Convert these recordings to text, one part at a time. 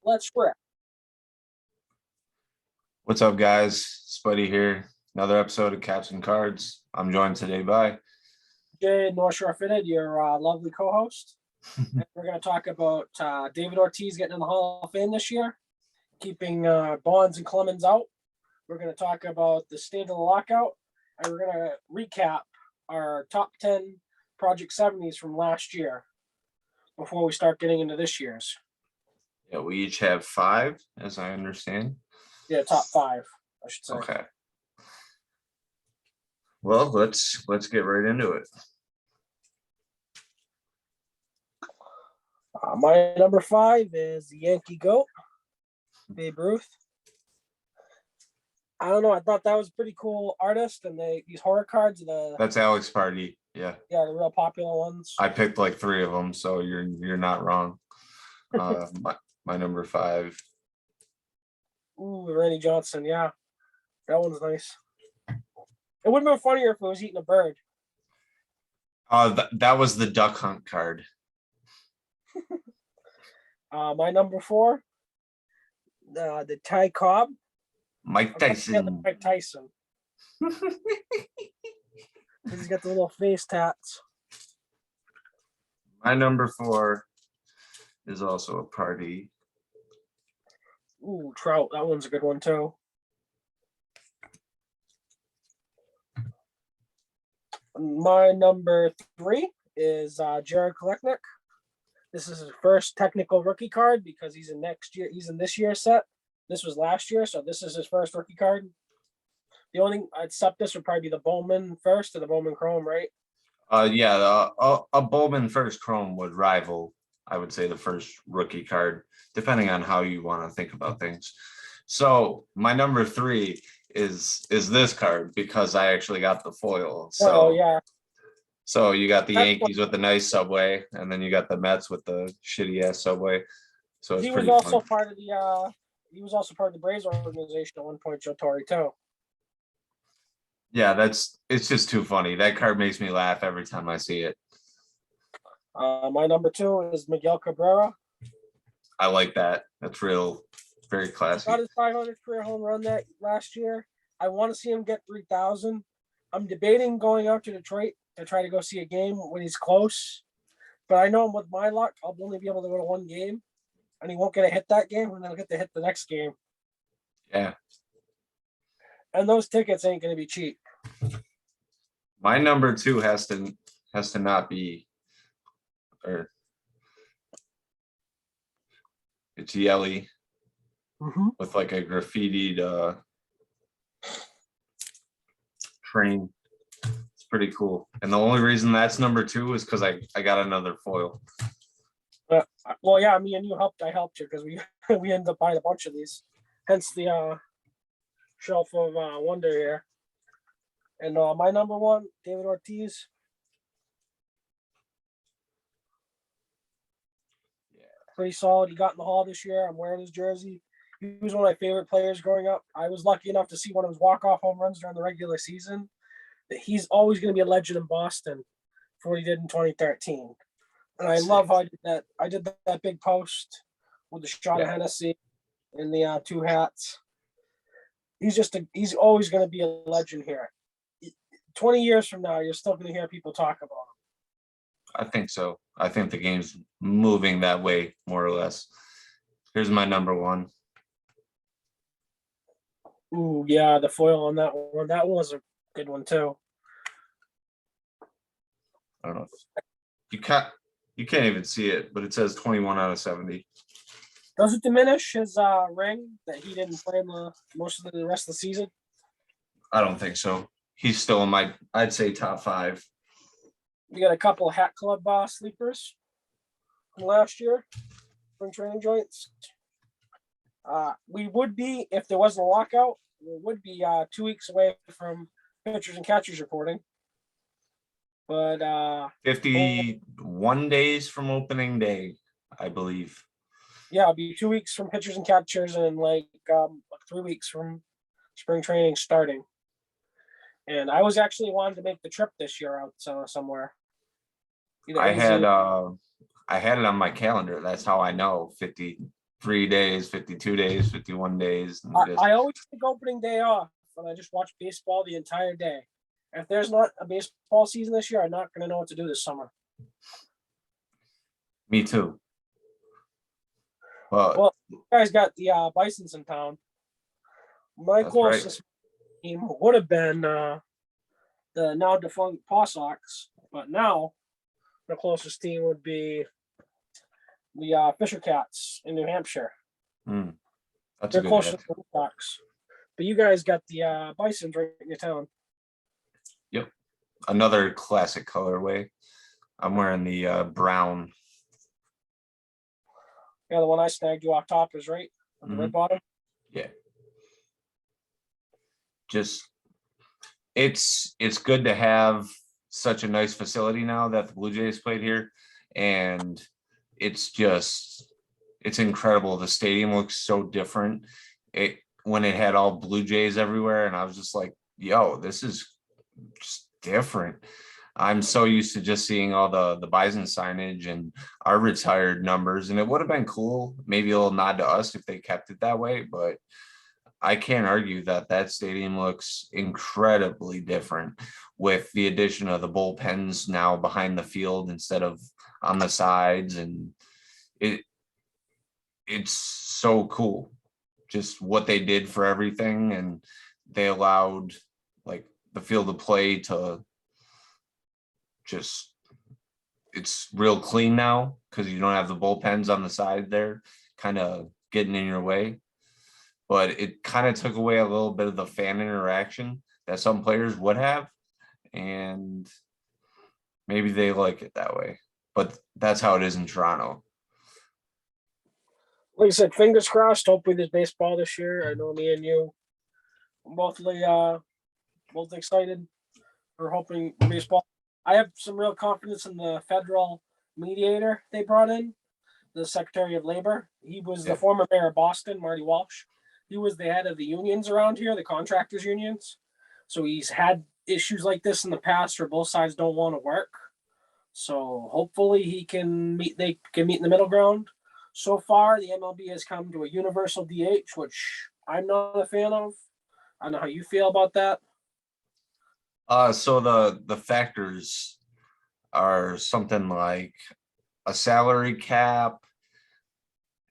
Let's rip. What's up, guys? Spuddy here. Another episode of Caps and Cards. I'm joined today by Jay North Shore Fitted, your lovely co-host. We're going to talk about David Ortiz getting in the Hall of Fame this year, keeping Bonds and Clemens out. We're going to talk about the state of the lockout, and we're going to recap our top 10 Project 70s from last year before we start getting into this year's. Yeah, we each have 5, as I understand. Yeah, top 5, I should say. Okay. Well, let's get right into it. My number 5 is the Yankee GOAT, Babe Ruth. I don't know. I thought that was a pretty cool artist, and these horror cards. That's Alex Party. Yeah, the real popular ones. I picked like 3 of them, so you're not wrong. My number 5. Ooh, Randy Johnson. Yeah, that one's nice. It would have been funnier if it was eating a bird. That was the duck hunt card. My number 4, the Ty Cobb. Mike Tyson. Mike Tyson. He's got the little face tats. My number 4 is also a party. Ooh, Trout. That one's a good one too. My number 3 is Jared Kolecnik. This is his first technical rookie card because he's in this year's set. This was last year, so this is his first rookie card. The only thing I'd accept this would probably be the Bowman first or the Bowman Chrome, right? A Bowman first Chrome would rival, I would say, the first rookie card, depending on how you want to think about things. So my number 3 is this card because I actually got the foil. So yeah. So you got the Yankees with the nice subway, and then you got the Mets with the shitty ass subway. So it's he was also part of the Braves organization at one point, Joe Torre, too. Yeah, it's just too funny. That card makes me laugh every time I see it. My number 2 is Miguel Cabrera. I like that. That's very classy. Got his 500th career home run that last year. I want to see him get 3,000. I'm debating going out to Detroit to try to go see a game when he's close. But I know with my luck, I'll only be able to go to one game. And he won't get a hit that game, and then he'll get to hit the next game. Yeah. And those tickets ain't going to be cheap. My number 2 has to not be, or it's Yelly with like a graffitied train. It's pretty cool. And the only reason that's number 2 is because I got another foil. Well, yeah, me and you I helped you because we ended up buying a bunch of these. Hence the shelf of wonder here. And my number 1, David Ortiz. Yeah. Pretty solid. He got in the Hall this year. I'm wearing his jersey. He was one of my favorite players growing up. I was lucky enough to see one of his walk-off home runs during the regular season. That he's always going to be a legend in Boston for what he did in 2013. And I love how I did that. I did that big post with the shot of Hennessy and the 2 hats. He's always going to be a legend here. 20 years from now, you're still going to hear people talk about him. I think so. I think the game's moving that way, more or less. Here's my number 1. Ooh, yeah, the foil on that one. That one was a good one, too. I don't know. You can't even see it, but it says 21 out of 70. Does it diminish his ring that he didn't play most of the rest of the season? I don't think so. He's still in I'd say top 5. We got a couple of Hat Club sleepers from last year, spring training joints. We would be, if there wasn't a lockout, we would be 2 weeks away from pitchers and catchers reporting. But 51 days from opening day, I believe. Yeah, it'll be 2 weeks from pitchers and catchers, and like 3 weeks from spring training starting. And I was actually wanting to make the trip this year out somewhere. I had it on my calendar. That's how I know 50 3 days, 52 days, 51 days. And I always take opening day off, and I just watch baseball the entire day. If there's not a baseball season this year, I'm not going to know what to do this summer. Me too. Well, You guys got the Bisons in town. My that's closest team would have been the now defunct Paw Sox, but now the closest team would be the Fisher Cats in New Hampshire. that's a They're good closer ad. to the Sox. But you guys got the Bisons right in your town. Yep. Another classic colorway. I'm wearing the brown. Yeah, the one I snagged you off top is right at the red bottom. Yeah. Just it's good to have such a nice facility now that the Blue Jays played here, and it's incredible. The stadium looks so different when it had all Blue Jays everywhere, and I was just like, yo, this is just different. I'm so used to just seeing all the Bison signage and our retired numbers, and it would have been cool, maybe a little nod to us if they kept it that way, but I can't argue that stadium looks incredibly different with the addition of the bullpens now behind the field instead of on the sides, and it's so cool just what they did for everything, and they allowed like the field of play to just, it's real clean now because you don't have the bullpens on the side there kind of getting in your way. But it kind of took away a little bit of the fan interaction that some players would have, and maybe they like it that way, but that's how it is in Toronto. Like I said, fingers crossed. Hopefully there's baseball this year. I know me and you both excited. We're hoping baseball. I have some real confidence in the federal mediator they brought in, the Secretary of Labor. He was the former mayor of Boston, Marty Walsh. He was the head of the unions around here, the contractors unions. So he's had issues like this in the past where both sides don't want to work. So hopefully they can meet in the middle ground. So far, the MLB has come to a universal DH, which I'm not a fan of. I don't know how you feel about that. So the factors are something like a salary cap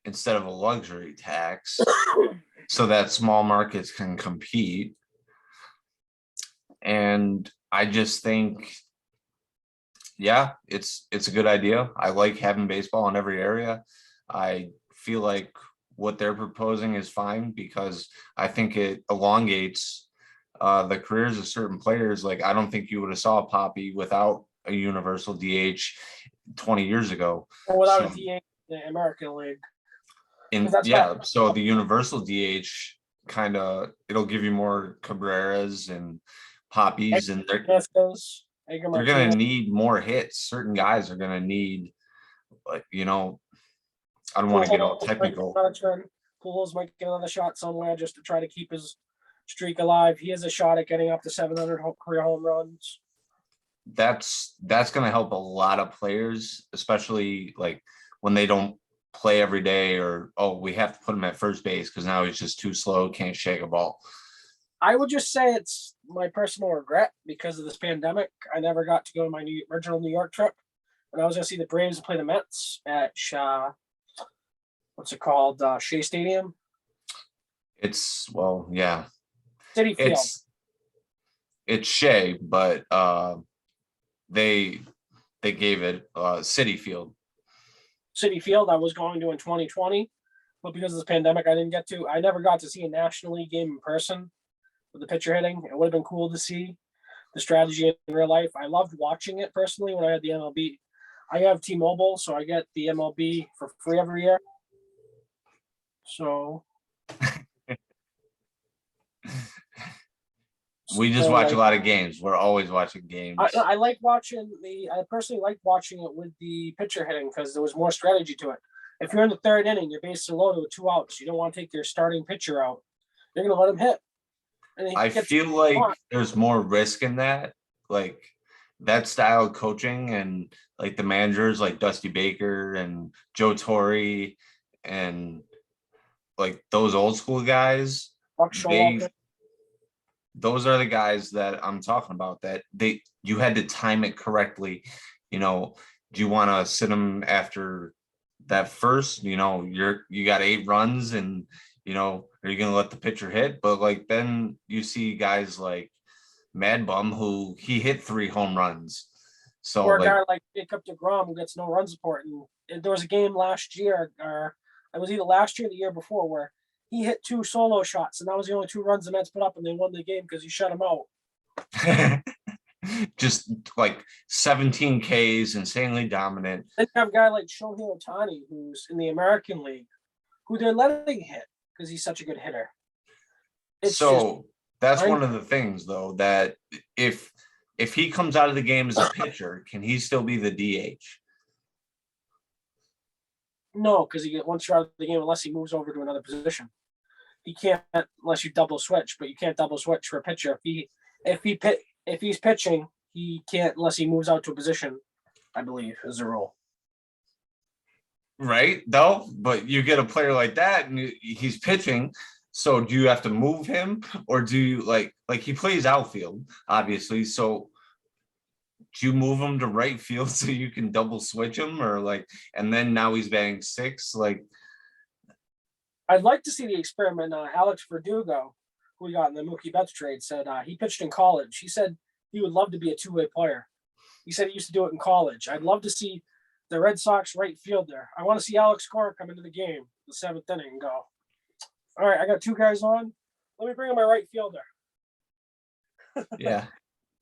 instead of a luxury tax, so that small markets can compete. And I just think, yeah, it's a good idea. I like having baseball in every area. I feel like what they're proposing is fine because I think it elongates the careers of certain players. Like, I don't think you would have saw Poppy without a universal DH 20 years ago. Or without a DH in the American League. So the universal DH kind of, it'll give you more Cabreras and Poppies, and they're going to need more hits. Certain guys are going to need, like, I don't want to get all technical. Pujols might get another shot somewhere just to try to keep his streak alive. He has a shot at getting up to 700 career home runs. That's going to help a lot of players, especially like when they don't play every day, or, oh, we have to put him at first base because now he's just too slow, can't shake a ball. I would just say it's my personal regret because of this pandemic. I never got to go on my original New York trip, and I was going to see the Braves play the Mets at what's it called? Shea Stadium. It's, well, yeah. City Field. It's Shea, but they gave it City Field. City Field. I was going to in 2020, but because of this pandemic, I didn't get to. I never got to see a National League game in person with the pitcher hitting. It would have been cool to see the strategy in real life. I loved watching it personally when I had the MLB. I have T-Mobile, so I get the MLB for free every year. So we just watch a lot of games. We're always watching games. I like watching I personally like watching it with the pitcher hitting because there was more strategy to it. If you're in the third inning, you're basically loaded with 2 outs. You don't want to take your starting pitcher out. You're going to let him hit. I feel like there's more risk in that, like that style of coaching, and like the managers like Dusty Baker and Joe Torre and like those old school guys, Buck they Showalter. those are the guys that I'm talking about, that you had to time it correctly. You know, do you want to sit them after that first? You got 8 runs, and are you gonna let the pitcher hit? But like then you see guys like Mad Bum, who he hit 3 home runs. So Or a like guy like Jacob DeGrom who gets no run support. And there was a game last year, or it was either last year or the year before, where he hit 2 solo shots, and that was the only 2 runs the Mets put up, and they won the game because he shut him out. just like 17 Ks, insanely dominant. Then you have a guy like Shohei Ohtani, who's in the American League, who they're letting hit because he's such a good hitter. It's So that's one of the things, though, that if he comes out of the game as a pitcher, can he still be the DH? No, because once you're out of the game, unless he moves over to another position, he can't unless you double switch. But you can't double switch for a pitcher. If he's pitching, he can't unless he moves out to a position. I believe is the rule. Right, though, but you get a player like that, and he's pitching. So do you have to move him, or do you like he plays outfield, obviously? So do you move him to right field so you can double switch him, or and then now he's batting 6? I'd like to see the experiment. Alex Verdugo, who we got in the Mookie Betts trade, said he pitched in college. He said he would love to be a two-way player. He said he used to do it in college. I'd love to see the Red Sox right fielder. I want to see Alex Cora come into the game, the 7th inning, and go, all right, I got 2 guys on. Let me bring in my right fielder. Yeah.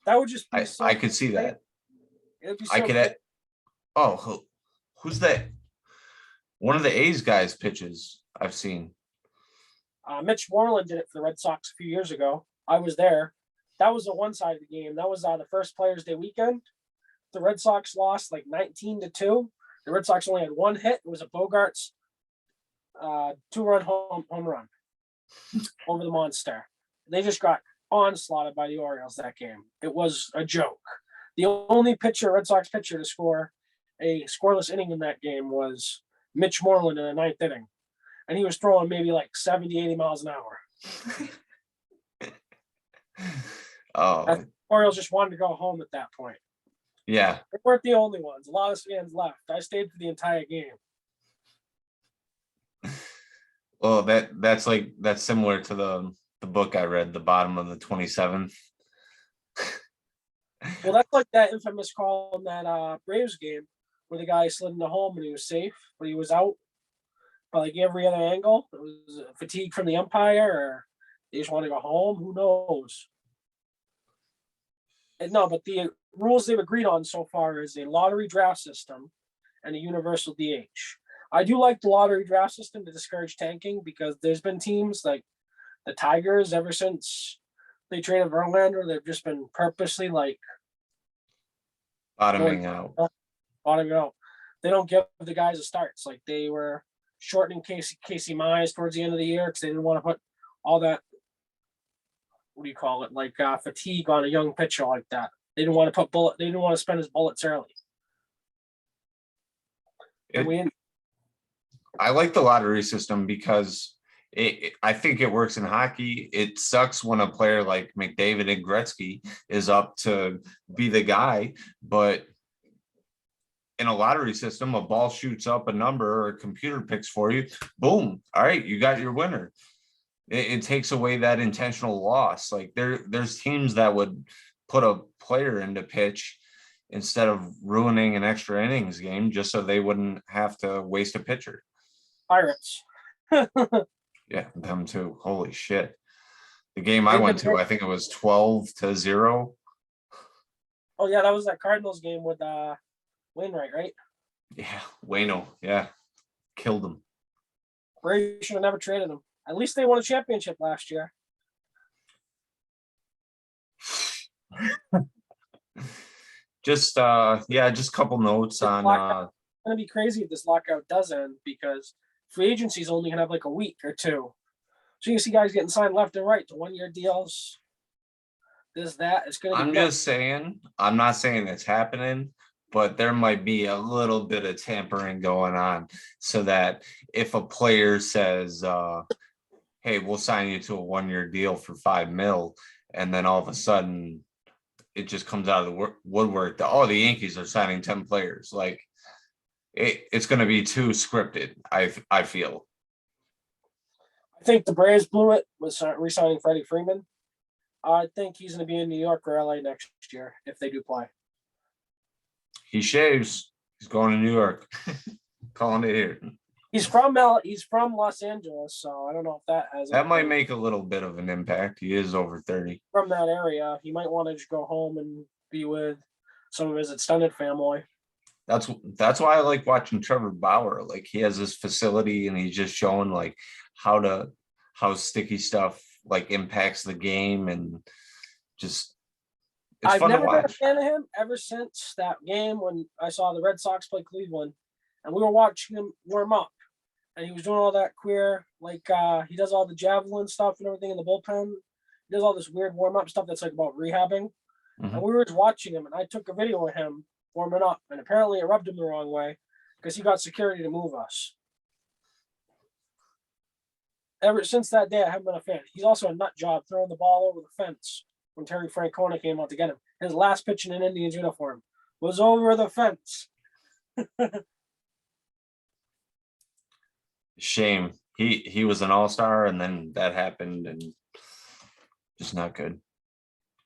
That would just be I could see that. It'd be I could. Who's that? One of the A's guys pitches I've seen. Mitch Moreland did it for the Red Sox a few years ago. I was there. That was the one side of the game. That was the first Players' Day weekend. The Red Sox lost like 19-2. The Red Sox only had 1 hit. It was a Bogarts 2-run home run over the monster. They just got onslaughted by the Orioles that game. It was a joke. The only Red Sox pitcher to score a scoreless inning in that game was Mitch Moreland in the 9th inning. And he was throwing maybe like 70, 80 miles an hour. The Orioles just wanted to go home at that point. Yeah. They weren't the only ones. A lot of fans left. I stayed for the entire game. Well, that's similar to the book I read, The Bottom of the 27th. Well, that's like that infamous call in that Braves game where the guy slid into home and he was safe, but he was out by like every other angle. It was fatigue from the umpire, or they just want to go home. Who knows? No, but the rules they've agreed on so far is a lottery draft system and a universal DH. I do like the lottery draft system to discourage tanking, because there's been teams like the Tigers ever since they traded Verlander. They've just been purposely bottoming out. They don't give the guys a starts. Like they were shortening Casey Mize towards the end of the year because they didn't want to put all that, what do you call it, fatigue on a young pitcher like that. They didn't want to they didn't want to spend his bullets early. I like the lottery system because I think it works in hockey. It sucks when a player like McDavid and Gretzky is up to be the guy, but in a lottery system, a ball shoots up a number, or a computer picks for you. Boom. All right, you got your winner. It takes away that intentional loss. Like there's teams that would put a player into pitch instead of ruining an extra innings game just so they wouldn't have to waste a pitcher. Pirates. Yeah, them too. Holy shit. The game I went to, I think it was 12-0. Oh yeah, that was that Cardinals game with Wainwright, right? Yeah, Waino. Yeah, killed him. Braves should have never traded him. At least they won a championship last year. Just a couple notes on. It's gonna be crazy if this lockout does end, because free agency is only gonna have like a week or two. So you see guys getting signed left and right to 1-year deals. This, that. It's gonna be I'm just saying, I'm not saying it's happening, but there might be a little bit of tampering going on so that if a player says, hey, we'll sign you to a 1-year deal for $5 million, and then all of a sudden it just comes out of the woodwork that, oh, the Yankees are signing 10 players. Like it's going to be too scripted. I feel. I think the Braves blew it with re-signing Freddie Freeman. I think he's going to be in New York or LA next year if they do play. He shaves. He's going to New York. Calling it here. He's from Los Angeles, so I don't know if that has. That might make a little bit of an impact. He is over 30. From that area, he might want to just go home and be with some of his extended family. That's why I like watching Trevor Bauer. Like he has this facility and he's just showing like how sticky stuff like impacts the game, and just it's I've fun to never been a watch. fan of him ever since that game when I saw the Red Sox play Cleveland, and we were watching him warm up, and he was doing all that queer, like he does all the javelin stuff and everything in the bullpen. He does all this weird warm up stuff that's like about rehabbing. Mhm. And we were just watching him, and I took a video of him warming up, and apparently it rubbed him the wrong way because he got security to move us. Ever since that day, I haven't been a fan. He's also a nut job throwing the ball over the fence when Terry Francona came out to get him. His last pitch in an Indians uniform was over the fence. Shame. He was an all-star, and then that happened, and just not good.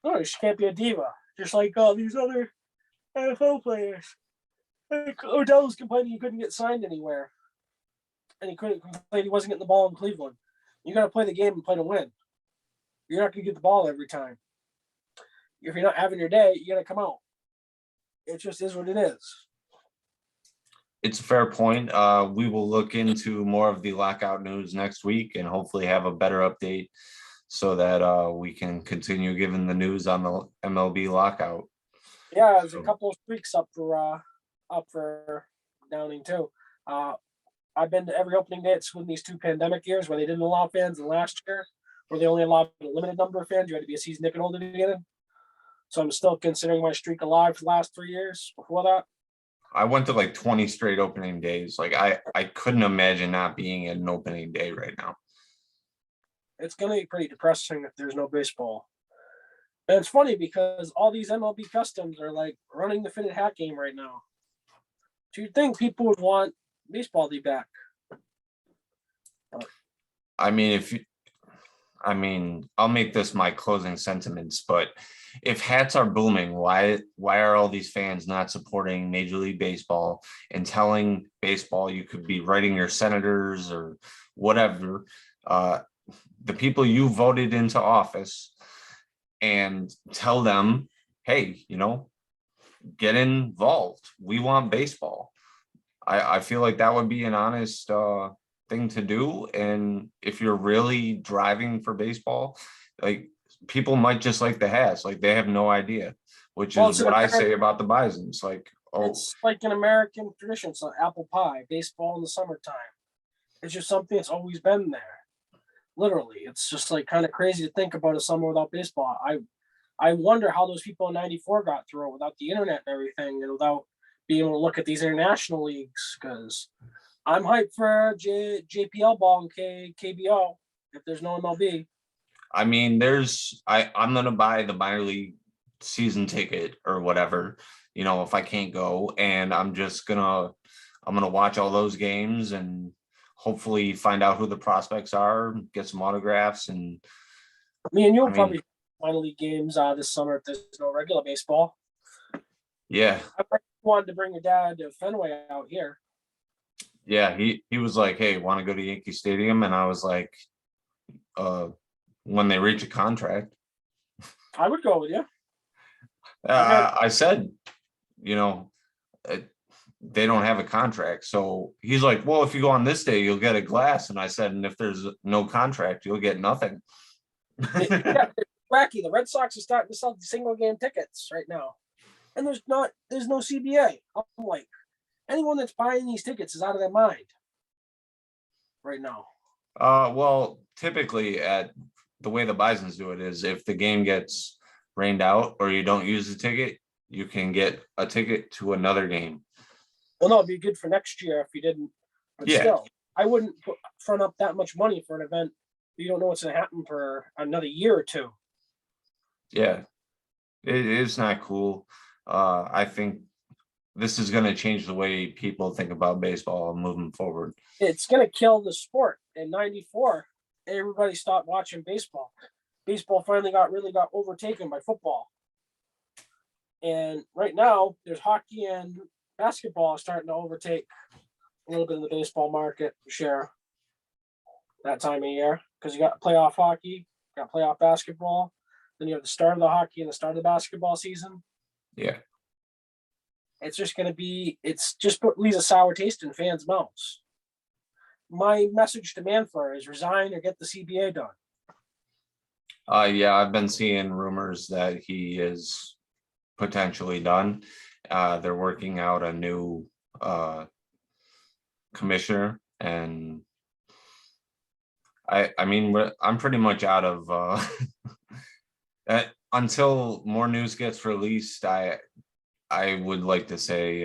No, you can't be a diva. Just like all these other NFL players. Like Odell was complaining he couldn't get signed anywhere. And he couldn't complain he wasn't getting the ball in Cleveland. You got to play the game and play to win. You're not going to get the ball every time. If you're not having your day, you got to come out. It just is what it is. It's a fair point. We will look into more of the lockout news next week and hopefully have a better update so that we can continue giving the news on the MLB lockout. Yeah, there's a couple of streaks up for Downing too. I've been to every opening day in these 2 pandemic years where they didn't allow fans, and last year where they only allowed a limited number of fans. You had to be a season ticket holder to get in. So I'm still considering my streak alive for the last 3 years before that. I went to like 20 straight opening days. Like I couldn't imagine not being at an opening day right now. It's going to be pretty depressing if there's no baseball. And it's funny because all these MLB customs are like running the fitted hat game right now. Do you think people would want baseball to be back? I mean, I'll make this my closing sentiments, but if hats are booming, why are all these fans not supporting Major League Baseball and telling baseball you could be writing your senators or whatever, the people you voted into office, and tell them, hey, get involved. We want baseball. I feel like that would be an honest thing to do. And if you're really driving for baseball, like people might just like the hats, like they have no idea, which is what I say about the Bisons. Like, oh, it's like an American tradition. It's like apple pie, baseball in the summertime. It's just something that's always been there. Literally, it's just like kind of crazy to think about a summer without baseball. I wonder how those people in '94 got through it without the internet and everything, and without being able to look at these international leagues. Because I'm hyped for JPL ball and KBO if there's no MLB. I mean, I'm gonna buy the minor league season ticket or whatever, if I can't go, and I'm gonna watch all those games and hopefully find out who the prospects are, get some autographs, and me and you'll probably minor league games this summer if there's no regular baseball. Yeah, I wanted to bring your dad to Fenway out here. Yeah, he was like, hey, want to go to Yankee Stadium? And I was like, when they reach a contract. I would go with you. I said, they don't have a contract. So he's like, well, if you go on this day, you'll get a glass. And I said, and if there's no contract, you'll get nothing. Yeah, it's wacky. The Red Sox are starting to sell single game tickets right now. And there's no CBA. I'm like, anyone that's buying these tickets is out of their mind right now. Well, typically at the way the Bisons do it is if the game gets rained out or you don't use the ticket, you can get a ticket to another game. Well, no, it'd be good for next year if you didn't. But Yeah. still, I wouldn't front up that much money for an event. You don't know what's going to happen for another year or two. Yeah, it is not cool. I think this is going to change the way people think about baseball moving forward. It's going to kill the sport. In '94, everybody stopped watching baseball. Baseball finally got overtaken by football. And right now, there's hockey and basketball starting to overtake a little bit of the baseball market share that time of year, because you got playoff hockey, you got playoff basketball, then you have the start of the hockey and the start of the basketball season. Yeah. It's just leaves a sour taste in fans' mouths. My message to Manfred is resign or get the CBA done. Yeah, I've been seeing rumors that he is potentially done. They're working out a new commissioner, and I mean, I'm pretty much out of until more news gets released. I would like to say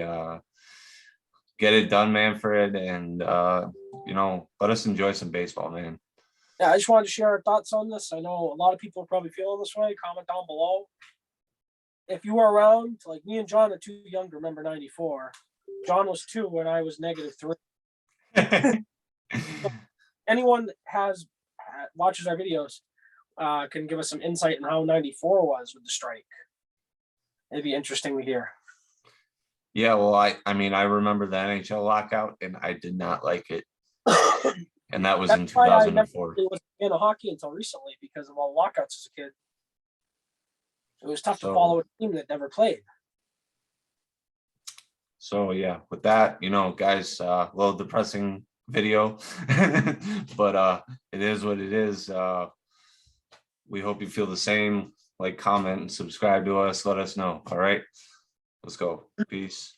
get it done, Manfred, and let us enjoy some baseball, man. Yeah, I just wanted to share our thoughts on this. I know a lot of people are probably feeling this way. Comment down below. If you were around, like me and John are too young to remember '94. John was 2 when I was -3. Anyone that watches our videos can give us some insight on how '94 was with the strike. It'd be interesting to hear. Yeah, well, I mean, I remember the NHL lockout, and I did not like it. And that was in 2004. It was in hockey until recently because of all the lockouts as a kid. It was tough to follow a team that never played. So yeah, with that, guys, a little depressing video, but it is what it is. We hope you feel the same. Like, comment, and subscribe to us. Let us know. All right, let's go. Peace,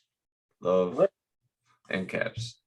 love, and caps.